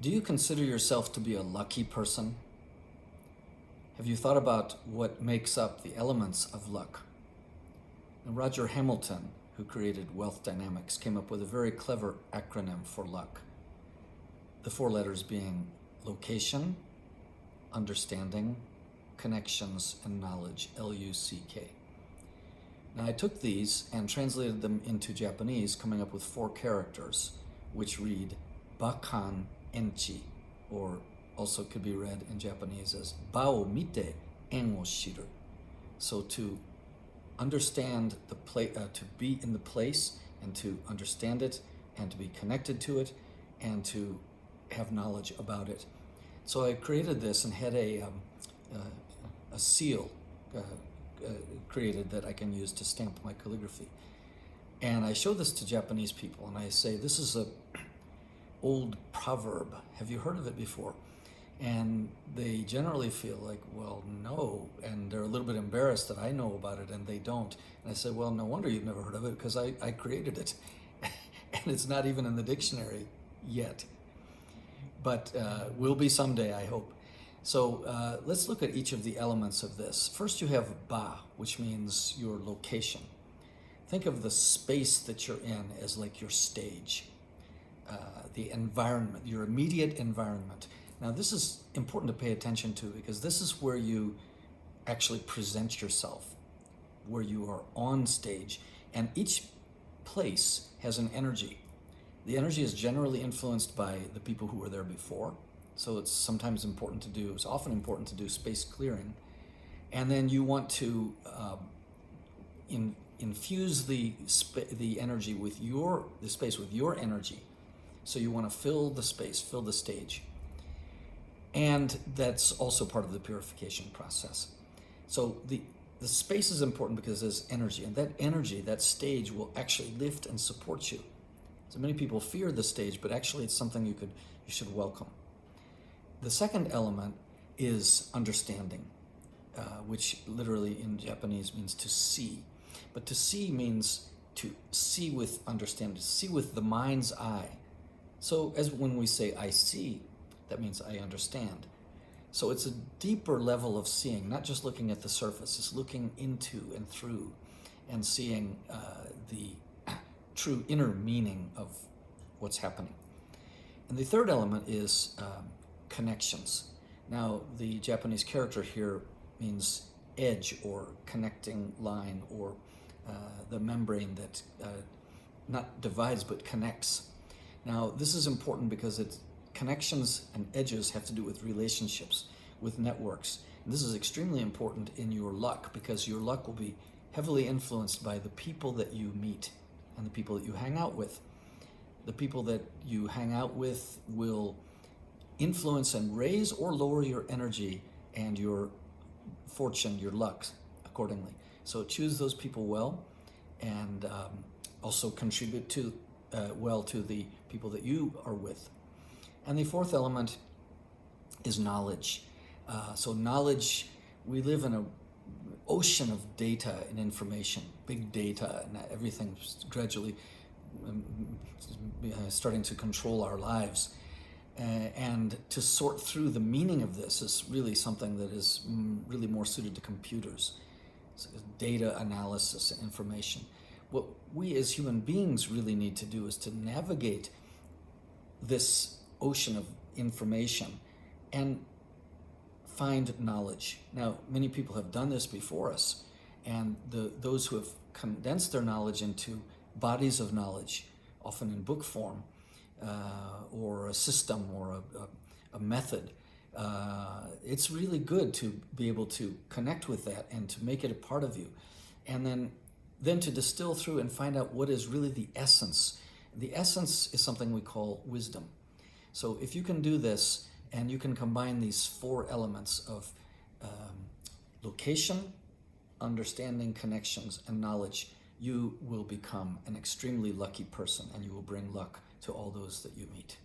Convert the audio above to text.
Do you consider yourself to be a lucky person? Have you thought about what makes up the elements of luck? And Roger Hamilton, who created wealth dynamics, came up with a very clever acronym for luck. The four letters being location, understanding, connections, and knowledge, L-U-C-K. Now I took these and translated them into Japanese, coming up with four characters, which read Bakan Enchi, or also could be read in Japanese as Ba o mite en wo shiru. So to understand to be in the place and to understand it and to be connected to it and to have knowledge about it. So I created this and had a seal created that I can use to stamp my calligraphy. And I show this to Japanese people and I say, this is a old proverb. Have you heard of it before? And they generally feel like, well, no. And they're a little bit embarrassed that I know about it and they don't. And I say, well, no wonder you've never heard of it because I created it. And it's not even in the dictionary yet. But will be someday, I hope. So let's look at each of the elements of this. First you have ba, which means your location. Think of the space that you're in as like your stage. The environment, your immediate environment. Now this is important to pay attention to because this is where you actually present yourself, where you are on stage, and each place has an energy. The energy is generally influenced by the people who were there before, so it's sometimes important to do, it's often important to do space clearing, and then you want to infuse the energy with the space with your energy. So you want to fill the space, fill the stage. And that's also part of the purification process. So the space is important because there's energy, and that energy, that stage, will actually lift and support you. So many people fear the stage, but actually it's something you should welcome. The second element is understanding, which literally in Japanese means to see. But to see means to see with understanding, to see with the mind's eye. So as when we say I see, that means I understand. So it's a deeper level of seeing, not just looking at the surface, it's looking into and through and seeing the true inner meaning of what's happening. And the third element is connections. Now, the Japanese character here means edge or connecting line, or the membrane that not divides but connects. Now, this is important because connections and edges have to do with relationships, with networks. And this is extremely important in your luck because your luck will be heavily influenced by the people that you meet and the people that you hang out with. The people that you hang out with will influence and raise or lower your energy and your fortune, your luck, accordingly. So choose those people well, and also contribute well to the people that you are with. And the fourth element is knowledge. So knowledge, we live in an ocean of data and information, big data, and everything's gradually starting to control our lives. And to sort through the meaning of this is really something that is really more suited to computers. So data analysis and information. What we as human beings really need to do is to navigate this ocean of information and find knowledge. Now, many people have done this before us, and those who have condensed their knowledge into bodies of knowledge, often in book form, or a system or a method, it's really good to be able to connect with that and to make it a part of you, and then to distill through and find out what is really the essence. The essence is something we call wisdom. So if you can do this and you can combine these four elements of location, understanding, connections, and knowledge, you will become an extremely lucky person, and you will bring luck to all those that you meet.